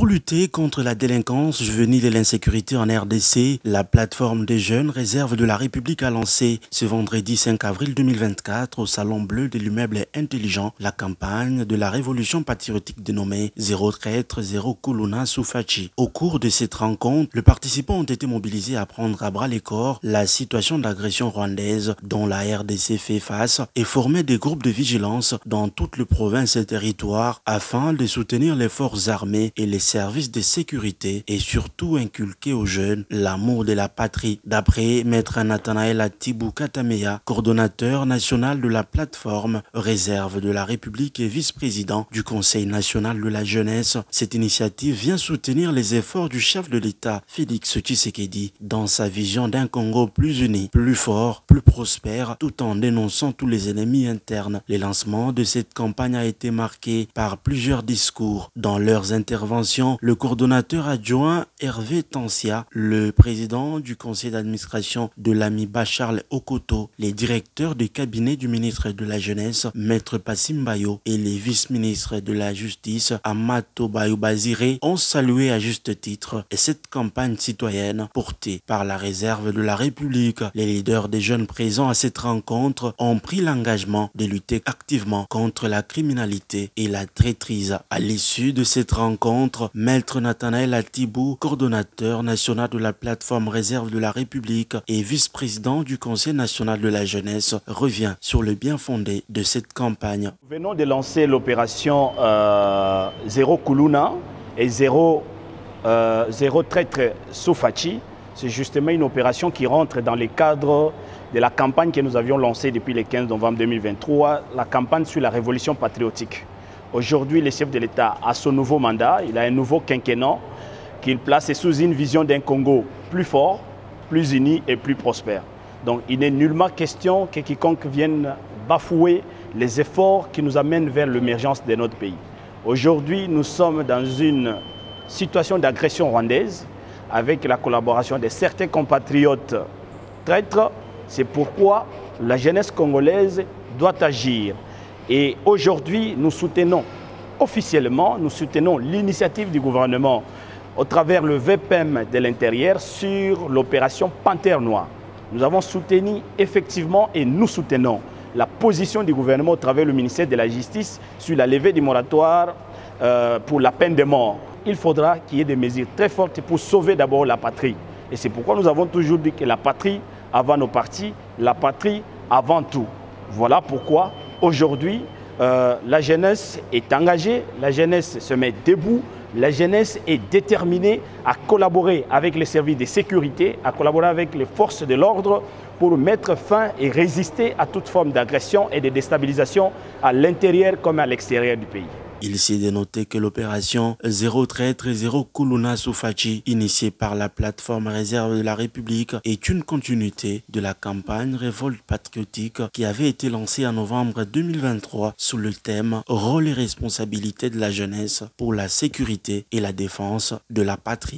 lutter contre la délinquance juvénile et l'insécurité en RDC, la plateforme des jeunes Réserve de la République a lancé ce vendredi 5 avril 2024 au Salon Bleu de l'immeuble intelligent la campagne de la révolution patriotique dénommée Zéro traître, Zéro Kuluna Sufachi. Au cours de cette rencontre, les participants ont été mobilisés à prendre à bras les corps la situation d'agression rwandaise dont la RDC fait face et former des groupes de vigilance dans toutes les provinces et territoires afin de soutenir les forces armées et les services de sécurité et surtout inculquer aux jeunes l'amour de la patrie. D'après Maître Nathanaël Atibou Katameya, coordonnateur national de la plateforme Réserve de la République et vice-président du Conseil national de la jeunesse, cette initiative vient soutenir les efforts du chef de l'État Félix Tshisekedi dans sa vision d'un Congo plus uni, plus fort, plus prospère, tout en dénonçant tous les ennemis internes. Le lancement de cette campagne a été marqué par plusieurs discours. Dans leurs interventions, le coordonnateur adjoint Hervé Tansia, le président du conseil d'administration de l'AMIBA Charles Okoto, les directeurs du cabinet du ministre de la Jeunesse, Maître Passimbayo, et les vice-ministres de la Justice, Amato Bayoubazire, ont salué à juste titre cette campagne citoyenne portée par la Réserve de la République. Les leaders des jeunes présents à cette rencontre ont pris l'engagement de lutter activement contre la criminalité et la traîtrise. À l'issue de cette rencontre, Maître Nathanaël Atibou, coordonnateur national de la plateforme Réserve de la République et vice-président du Conseil national de la jeunesse, revient sur le bien fondé de cette campagne. Nous venons de lancer l'opération Zéro Kuluna et Zéro traître Sufachi. C'est justement une opération qui rentre dans le cadre de la campagne que nous avions lancée depuis le 15 novembre 2023, la campagne sur la révolution patriotique. Aujourd'hui, le chef de l'État a son nouveau mandat, il a un nouveau quinquennat qu'il place sous une vision d'un Congo plus fort, plus uni et plus prospère. Donc il n'est nullement question que quiconque vienne bafouer les efforts qui nous amènent vers l'émergence de notre pays. Aujourd'hui, nous sommes dans une situation d'agression rwandaise avec la collaboration de certains compatriotes traîtres. C'est pourquoi la jeunesse congolaise doit agir. Et aujourd'hui, nous soutenons officiellement, l'initiative du gouvernement au travers le VPM de l'intérieur sur l'opération Panthère Noire. Nous avons soutenu effectivement et nous soutenons la position du gouvernement au travers le ministère de la Justice sur la levée du moratoire pour la peine de mort. Il faudra qu'il y ait des mesures très fortes pour sauver d'abord la patrie. Et c'est pourquoi nous avons toujours dit que la patrie avant nos partis, la patrie avant tout. Voilà pourquoi aujourd'hui la jeunesse est engagée, la jeunesse se met debout, la jeunesse est déterminée à collaborer avec les services de sécurité, à collaborer avec les forces de l'ordre pour mettre fin et résister à toute forme d'agression et de déstabilisation à l'intérieur comme à l'extérieur du pays. Il s'est dénoté que l'opération Zéro traître, Zéro Kuluna Sufachi, initiée par la plateforme Réserve de la République, est une continuité de la campagne Révolte patriotique qui avait été lancée en novembre 2023 sous le thème Rôle et responsabilité de la jeunesse pour la sécurité et la défense de la patrie.